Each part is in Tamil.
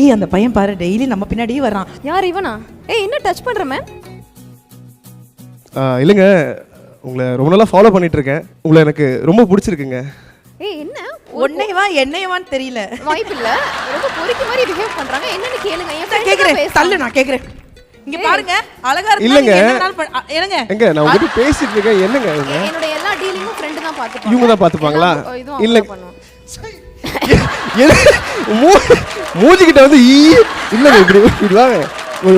ஏய் அந்த பையன் பாரு டெய்லி நம்ம பின்னாடியே வர்றான். யார் இவனா? ஏய் என்ன டச் பண்ற மேம்? இல்லைங்க, உங்களை ரொம்ப நாளாக ஃபாலோ பண்ணிட்டு இருக்கேன். உங்களை எனக்கு ரொம்ப பிடிச்சிருக்குங்க. ஏய் என்ன உன்னையவா என்னையவான்னு தெரியல. வாய்ப்பு இல்ல. ரொம்ப பொறுக்கி மாதிரி பிஹேவ் பண்றாங்க. என்னன்னு கேளுங்க. என் ஃப்ரெண்ட் கேக்குறேன். தள்ளு நான் கேக்குறேன். இங்க பாருங்க அழகா இருக்கு. இல்லங்க என்னங்க எங்க நான் உங்ககிட்ட பேசிட்டு இருக்கேன். என்னங்க இவங்க? என்னோட எல்லா டீலிங்கும் ஃப்ரெண்ட் தான் பாத்துப்பாங்க. இவங்க தான் பாத்துப்பாங்களா? இல்ல மூஞ்சிக்கிட்ட வந்து இல்லங்க இப்படி வாங்க.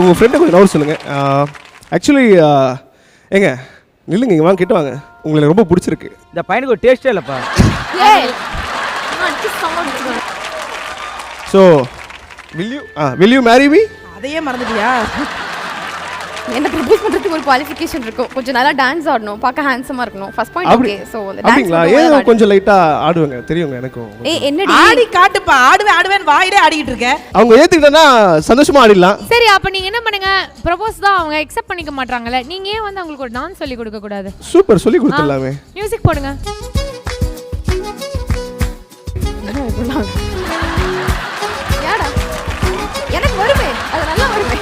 உங்க ஃப்ரெண்டை கொஞ்சம் நோட் சொல்லுங்க. ஆக்சுவலி ஏங்க நில்லுங்க, இங்க வாங்க, கிட்ட வாங்க. உங்களுக்கு ரொம்ப பிடிச்சிருக்கு. இந்த பையனுக்கு ஒரு டேஸ்டே இல்லப்பா. ஏய் நான் kiss sound. So will you marry me? அதையே மறந்துட்டியா? என்ன ப்ரப்போஸ் பண்றதுக்கு ஒரு குவாலிஃபிகேஷன் இருக்கும். கொஞ்சம் நல்லா டான்ஸ் ஆடணும், பார்க்க ஹேண்ட்ஸமா இருக்கணும். First point okay. சோ அந்த டான்ஸ் அப்படிங்களா? ஏதோ கொஞ்சம் லைட்டா ஆடுவாங்க தெரியுங்க எனக்கும். ஏய் என்னடி ஆடி காட்டுப்பா. ஆடுவேன் வாயிலே ஆடிட்டு இருக்க. அவங்க ஏத்துக்கிட்டனா சந்தோஷமா ஆடிடலாம். சரி அப்ப நீங்க என்ன பண்ணுங்க, ப்ரப்போஸ் தான் அவங்க அக்செப்ட் பண்ணிக்க மாட்டாங்கல, நீங்க ஏன் வந்து அவங்களுக்கு ஒரு டான்ஸ் சொல்லி கொடுக்க கூடாது? சூப்பர், சொல்லி கொடுத்துடலாமே. மியூசிக் போடுங்க. யாடா எனக்கு வருமே, அது நல்லா வருமே.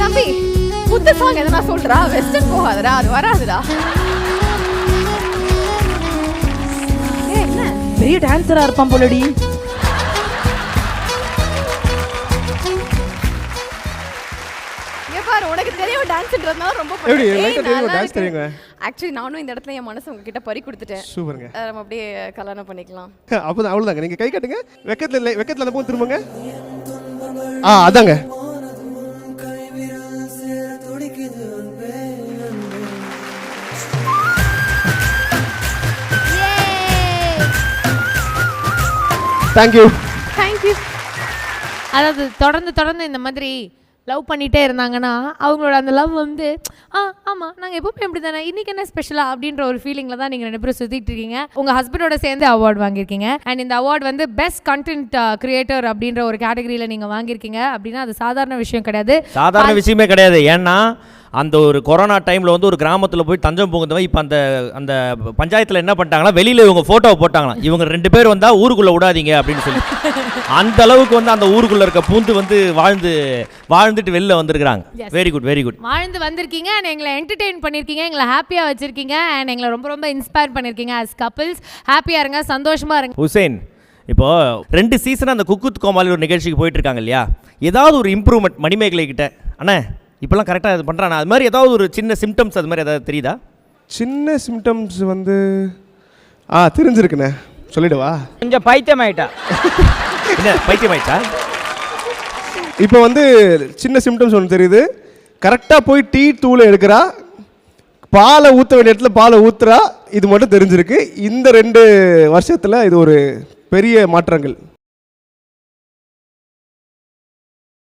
தம்பி புத்த சாங் எதனா சொல்றா, வெஸ்டர்ன் போகாதடா, அது வராதுடா. ஏய் என்ன பெரிய டான்சரா இருப்பான் போலடி. பாரு உனக்கு தெரியும் டான்ஸ்ன்றதுனால ரொம்ப எப்படி லைட்டா தெரியும் டான்ஸ் தெரியுங்க. ஆக்சுவலி நானும் இந்த இடத்துல என் மனசு உங்ககிட்ட பறி கொடுத்துட்டேன். சூப்பர்ங்க. நம்ம அப்படியே கல்யாணம் பண்ணிக்கலாம். அப்பதான் அவ்வளவுதாங்க. நீங்க கை காட்டுங்க. வெக்கத்துல அந்த பக்கம் திரும்புங்க. அதாங்க. Thank you. அதாவது தொடர்ந்து இந்த மாதிரி லவ் பண்ணிகிட்டே இருந்தாங்கன்னா அவங்களோட அந்த லவ் வந்து ஆமாம் நாங்கள் எப்போவுமே இப்படி தானே, இன்றைக்கி என்ன ஸ்பெஷலாக அப்படின்ற ஒரு ஃபீலிங்கில் தான் நீங்கள் 2 பேரும் சுற்றிட்டு இருக்கீங்க. உங்கள் ஹஸ்பண்டோட சேர்ந்து அவார்டு வாங்கியிருக்கீங்க. அண்ட் இந்த அவார்டு வந்து பெஸ்ட் கண்டென்ட் கிரியேட்டர் அப்படின்ற ஒரு கேட்டகரியில் நீங்கள் வாங்கியிருக்கீங்க. அப்படின்னா அது சாதாரண விஷயம் கிடையாது. சாதாரண விஷயமே கிடையாது. ஏன்னா அந்த ஒரு கொரோனா டைமில் வந்து ஒரு கிராமத்தில் போய் தஞ்சம் புகுந்தவன் இப்போ அந்த பஞ்சாயத்தில் என்ன பண்ணிட்டாங்களா, வெளியில் இவங்க ஃபோட்டோவை போட்டாங்களாம். இவங்க 2 பேர் வந்தால் ஊருக்குள்ளே விடாதீங்க அப்படின்னு சொல்லி அந்த அளவுக்கு வந்து அந்த ஊருக்குள்ளே இருக்க பூந்து வந்து வாழ்ந்துட்டு வெளில வந்திருக்கிறாங்க. வெரி குட் வாழ்ந்து வந்திருக்கீங்க அண்ட் எங்களை என்டர்டெயின் பண்ணியிருக்கீங்க, எங்களை ஹாப்பியாக வச்சுருக்கீங்க அண்ட் எங்களை ரொம்ப இன்ஸ்பயர் பண்ணியிருக்கீங்க. ஆஸ் கப்பிள்ஸ் ஹாப்பியாக இருங்க, சந்தோஷமாக இருங்க. ஹுசைன், இப்போது 2 சீசன் அந்த குக்குத் கோமாளி ஒரு நிகழ்ச்சிக்கு போயிட்டுருக்காங்க இல்லையா, ஏதாவது ஒரு இம்ப்ரூவ்மெண்ட் மணிமேகலை கிட்ட அண்ணே இப்போலாம் கரெக்டாக இது பண்ணுறானா, அது மாதிரி ஏதாவது ஒரு சின்ன சிம்டம்ஸ் அது மாதிரி ஏதாவது தெரியுதா? சின்ன சிம்டம்ஸ் வந்து தெரிஞ்சிருக்குண்ணே, சொல்லிடுவா. கொஞ்சம் பைத்தியமாயிட்டா. என்ன பைத்தியமாயிட்டா? இப்போ வந்து சின்ன சிம்டம்ஸ் ஒன்று தெரியுது. கரெக்டாக போய் டீ தூளை எடுக்கிறா, பாலை ஊற்ற வேண்டிய இடத்துல பாலை ஊற்றுறா. இது மட்டும் தெரிஞ்சிருக்கு. இந்த 2 வருஷத்தில் இது ஒரு பெரிய மாற்றங்கள்.